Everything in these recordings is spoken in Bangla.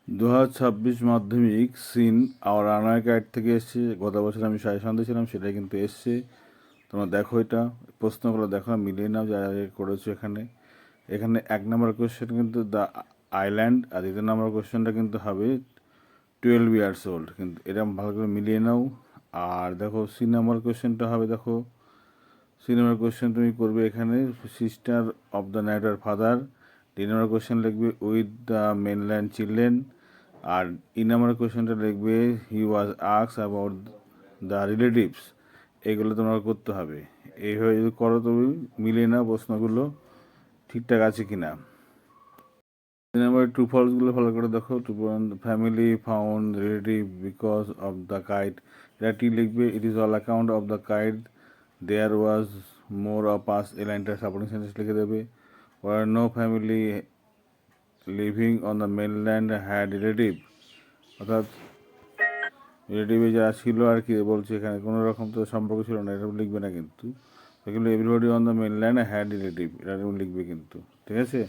2026 মাধ্যমিক সিন আর রানার গাইড থেকে এসছে। গত বছর আমি সাজেশন দিয়েছিলাম, সেটাই কিন্তু এসছে। তোমরা দেখো, এটা প্রশ্নগুলো দেখো, মিলিয়ে নাও যা যা করেছো। এখানে এখানে 1 নম্বর কোয়েশ্চেন কিন্তু দ্য আইল্যান্ড, আর 2 নম্বর কোয়েশ্চেনটা কিন্তু হবে 12 ইয়ার্স ওল্ড। কিন্তু এটা ভালো করে মিলিয়ে নাও। আর দেখো C নম্বর কোয়েশ্চেনটা হবে, দেখো C নম্বর কোয়েশ্চেন তুমি করবে এখানে sister of the nighter father. D number question লিখবে উইথ দ্য মেনল্যান্ড চিলড্রেন। আর E নম্বর কোয়েশ্চেনটা লিখবে he was asked about the relatives. এগুলো তোমার করতে হবে। এইভাবে যদি করো তুমি মিলিয়ে নাও প্রশ্নগুলো ঠিকঠাক আছে কিনা। 3 নম্বরে ট্রু ফলসগুলো ভালো করে দেখো। Two family found relative because of the kite, এটা টি লিখবে। It is all account of the kite there was more of pass, এই লাইনটা সাপোর্টিং সেন্টেন্স লিখে দেবে। Were no family living on the mainland had relative, অর্থাৎ রিলেটিভে যারা ছিল আর কি বলছে, এখানে কোনো রকম তো সম্পর্ক ছিল না, এটা লিখবে না কিন্তু। এগুলো everybody on the mainland had relative, এটা তুমি লিখবে কিন্তু, ঠিক আছে।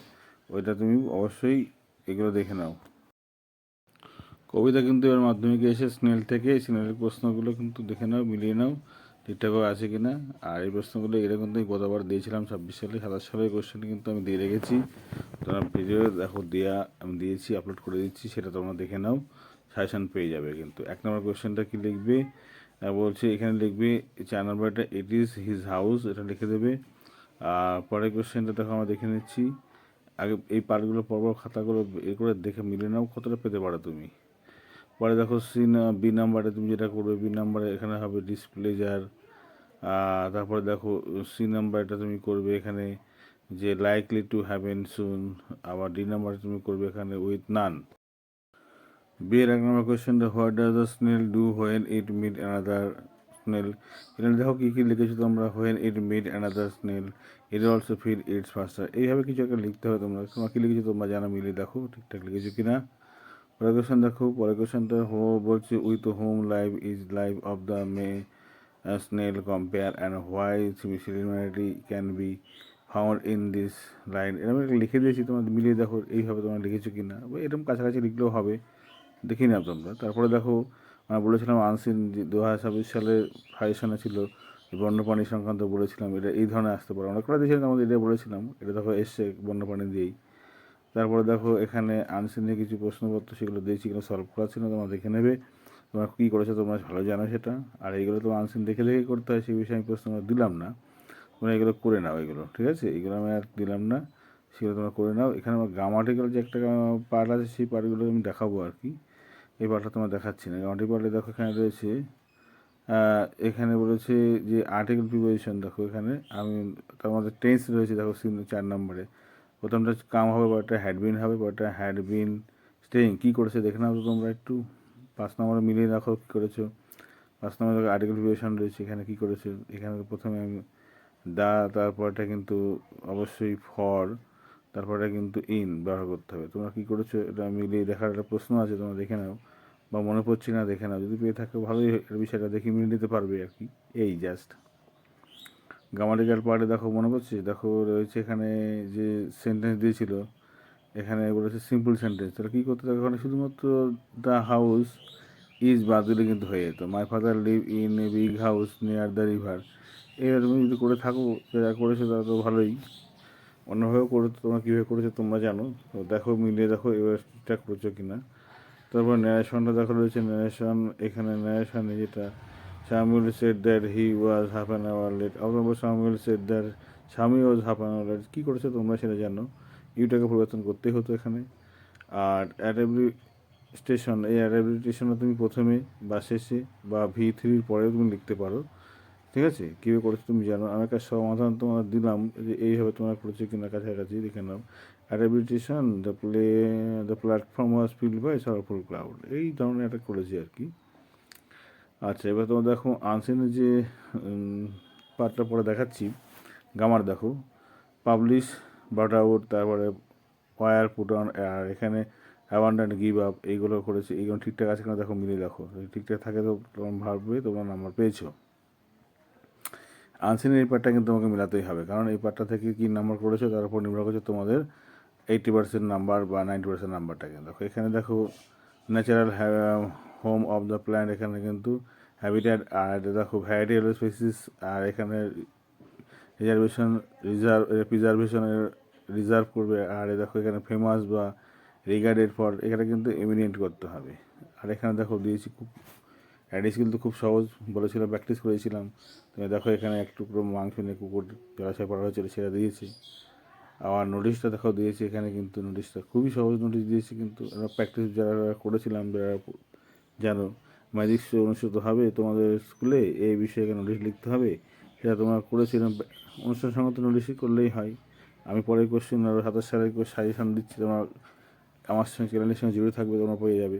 ওইটা তুমি অবশ্যই এগুলো দেখে নাও। কবিতা কিন্তু এবার মাধ্যমিকে এসে স্নেল থেকে, স্নেলের প্রশ্নগুলো কিন্তু দেখে নাও, মিলিয়ে নাও ঠিকঠাক আছে কি না। আর এই প্রশ্নগুলো এটা কিন্তু গতবার দিয়েছিলাম 26 সালে, 27 সালের কোশ্চেন কিন্তু আমি দিয়ে রেখেছি। তোমরা ভিডিও দেখো, দেওয়া আমি দিয়েছি, আপলোড করে দিচ্ছি, সেটা তোমরা দেখে নাও, সাজেশন পেয়ে যাবে। কিন্তু 1 নম্বর কোশ্চেনটা কি লিখবে বলছে, এখানে লিখবে 4 নম্বরটা ইট ইজ হিজ হাউস, এটা লিখে দেবে। আর পরের কোশ্চেনটা দেখো আমরা দেখে নিচ্ছি। আগে এই পার্টগুলো পরপর খাতাগুলো এ করে দেখে মিলিয়ে নাও কতটা পেতে পারো তুমি। পরে দেখো B নম্বরে তুমি যেটা করবে, B নম্বরে এখানে হবে ডিসপ্লেজার। তারপরে দেখো C নম্বরটা তুমি করবে এখানে যে লাইকলি টু হ্যাভেন সুন। আবার D নম্বরে তুমি করবে এখানে উইথ নান। বিয়ের 1 নম্বর কোয়েশ্চেনটা what does the snail do when it meet another snail. এখানে দেখো কী কী লিখেছো তোমরা। When it meet another snail it also feed it's ফাস্টার, এইভাবে কিছু একটা লিখতে হবে। তোমরা কী লিখেছো তোমরা জানা, মিলিয়ে দেখো ঠিকঠাক লিখেছো কিনা। পরের কোয়েশ্চেন দেখো, পরের কোয়েশ্চেনটা বলছে with home life is life of the snail compare and why similarity can be found in this line. এরকম একটা লিখে দিয়েছি, তোমরা মিলিয়ে দেখো এইভাবে তোমরা লিখেছো কিনা। এরকম কাছাকাছি লিখলেও হবে, দেখি নাও তোমরা। তারপরে দেখো আমরা বলেছিলাম আনসিন, যে 2026 সালে সাজেশনে ছিল বন্যপ্রাণী সংক্রান্ত বলেছিলাম, এটা এই ধরনের আসতে পারে। অনেক করে দিয়েছিলাম, আমাদের এটা বলেছিলাম, এটা দেখো এসছে বন্যপ্রাণী দিয়েই। তারপরে দেখো এখানে আনসিনে কিছু প্রশ্নপত্র সেগুলো দিয়েছি, এগুলো সলভ করা ছিল, তোমরা দেখে নেবে। তোমরা কী করেছো তোমরা ভালো জানো সেটা। আর এইগুলো তো আনসিন দেখে দেখে করতে হয়, সেই বিষয়ে আমি প্রশ্ন দিলাম না। তোমরা এগুলো করে নাও, এগুলো ঠিক আছে, এগুলো আমি আর দিলাম না, সেগুলো তোমরা করে নাও। এখানে আমার গ্রামাটিক্যাল যে একটা পার্ট আছে, সেই পার্টগুলো আমি দেখাবো আর কি। এই পার্টটা তোমার দেখাচ্ছি না। গ্রামাটিক্যাল পার্টে দেখো এখানে রয়েছে, এখানে বলেছে যে আর্টিকেল প্রিপোজিশন। দেখো এখানে আমি তার মধ্যে টেন্স রয়েছে, দেখো 4 নম্বরে প্রথমটা কাম হবে, পরেরটা হ্যাড বিন হবে, পরেরটা হ্যাড বিন স্টেইং। কী করেছে দেখে নাও তো তোমরা একটু। 5 নম্বরে মিলিয়ে রাখো কী করেছো। 5 নম্বরে আর্টিকেল প্রিপোজিশন রয়েছে, এখানে কী করেছো। এখানে প্রথমে আমি দা, তারপরটা কিন্তু অবশ্যই ফর, তারপরে কিন্তু ইন ব্যবহার করতে হবে। তোমরা কী করেছো এটা মিলিয়ে দেখার একটা প্রশ্ন আছে, তোমরা দেখে নাও, বা মনে পড়ছে না দেখে নাও। যদি পেয়ে থাকে ভালোই, এর বিষয়টা দেখে মিলিয়ে নিতে পারবে আর কি। এই জাস্ট গ্রামাটিক্যাল পার্টে দেখো মনে পড়ছে, দেখো রয়েছে এখানে যে সেন্টেন্স দিয়েছিল, এখানে বলেছে সিম্পল সেন্টেন্স। তাহলে কী করতে হবে, এখানে শুধুমাত্র দ্য হাউস ইজ বাদ দিলে কিন্তু হয়ে যেত। My father live in a big house near the river. এবার তুমি যদি করে থাকো, যারা করেছো তারা তো ভালোই। অন্যভাবেও করে, তোমরা কীভাবে করেছো তোমরা জানো, তো দেখো মিলিয়ে দেখো এবার ঠিকঠাক করেছো কিনা। তারপর ন্যারেশনটা দেখা রয়েছে। ন্যারেশন, এখানে ন্যারেশনে যেটা Samuel said that he was half an hour late. অথবা Samuel said that Shami was half an hour late. কী করেছো তোমরা সেটা জানো, ইউটাকে পরিবর্তন করতেই হতো এখানে। আর অ্যাট এভরি স্টেশন, এই অ্যাট এভরি স্টেশনে তুমি প্রথমে বা শেষে বা V3 পরেও তুমি লিখতে পারো, ঠিক আছে। কীভাবে করেছো তুমি জানো। আমি একটা সমাধান তোমার দিলাম, যে এইভাবে তোমরা করেছো কিনা কাছাকাছি দেখে নাও। At every station the platform was filled by sorrowful crowd, এই ধরনের একটা করেছি আর কি। আচ্ছা, এবার তোমরা দেখো আনসিনের যে পার্টটা পরে দেখাচ্ছি। গামার দেখো পাবলিশ, বাট আউট, তারপরে ওয়ার পুট অন, আর এখানে অ্যাবান্ডেন্ট, গিভ আপ, এইগুলো করেছে। এইগুলো ঠিকঠাক আছে কিনা দেখো, মিলিয়ে দেখো। যদি ঠিকঠাক থাকে তো তোমার ভাববে তোমরা নাম্বার পেয়েছো। আনসিনের এই পার্টটা কিন্তু তোমাকে মেলাতেই হবে, কারণ এই পার্টটা থেকে কী নাম্বার করেছো তার উপর নির্ভর করছে তোমাদের 80% নাম্বার বা 90% নাম্বারটা কিন্তু দেখো এখানে দেখো natural home of the plant, এখানে কিন্তু হ্যাবিট্যাট, আর এটা দেখো ভ্যারাইটি অফ স্পেসিস, আর এখানে রিজার্ভেশন প্রিজার্ভেশনের রিজার্ভ করবে, আর দেখো এখানে ফেমাস বা রিগার্ডেড ফর, এখানে কিন্তু এমিনেন্ট করতে হবে। আর এখানে দেখো দিয়েছি খুব অ্যাডিস কিন্তু খুব সহজ বলেছিলাম, প্র্যাকটিস করেছিলাম। তুমি দেখো এখানে এক টুকরো মাংস নিয়ে কুকুর জলাশয় পড়া হয়েছিল সেটা দিয়েছি। আবার নোটিশটা দেখো দিয়েছি, এখানে কিন্তু নোটিশটা খুবই সহজ নোটিশ দিয়েছি, কিন্তু প্র্যাকটিস যারা করেছিলাম যারা জানো ম্যাজিক শো অনুষ্ঠিত হবে তোমাদের স্কুলে, এই বিষয়ে নোটিশ লিখতে হবে, সেটা তোমরা করেছিলাম। অনুষ্ঠান সংগত নোটিশই করলেই হয়। আমি পরের কোশ্চেন আরও 27 সালের সাজেশান দিচ্ছি, তোমার আমার সঙ্গে চ্যানেলের সঙ্গে জুড়ে থাকবে, তোমরা পেয়ে যাবে।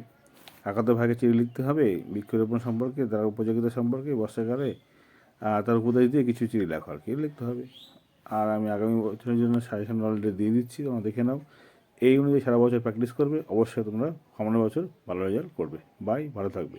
আঁকাতে ভাগে চিঠি লিখতে হবে বৃক্ষরোপণ সম্পর্কে, তার উপযোগিতা সম্পর্কে বর্ষাকালে, আর তার উপদেশ দিয়ে কিছু চিঠি লেখা আর কি লিখতে হবে। আর আমি আগামী বছরের জন্য সাজেশন অলরেডি দিয়ে দিচ্ছি, তোমরা দেখে নাও। এই অনুযায়ী সারা বছর প্র্যাকটিস করবে, অবশ্যই তোমরা সামনের বছর ভালো রেজাল্ট করবে। বাই, ভালো থাকবে।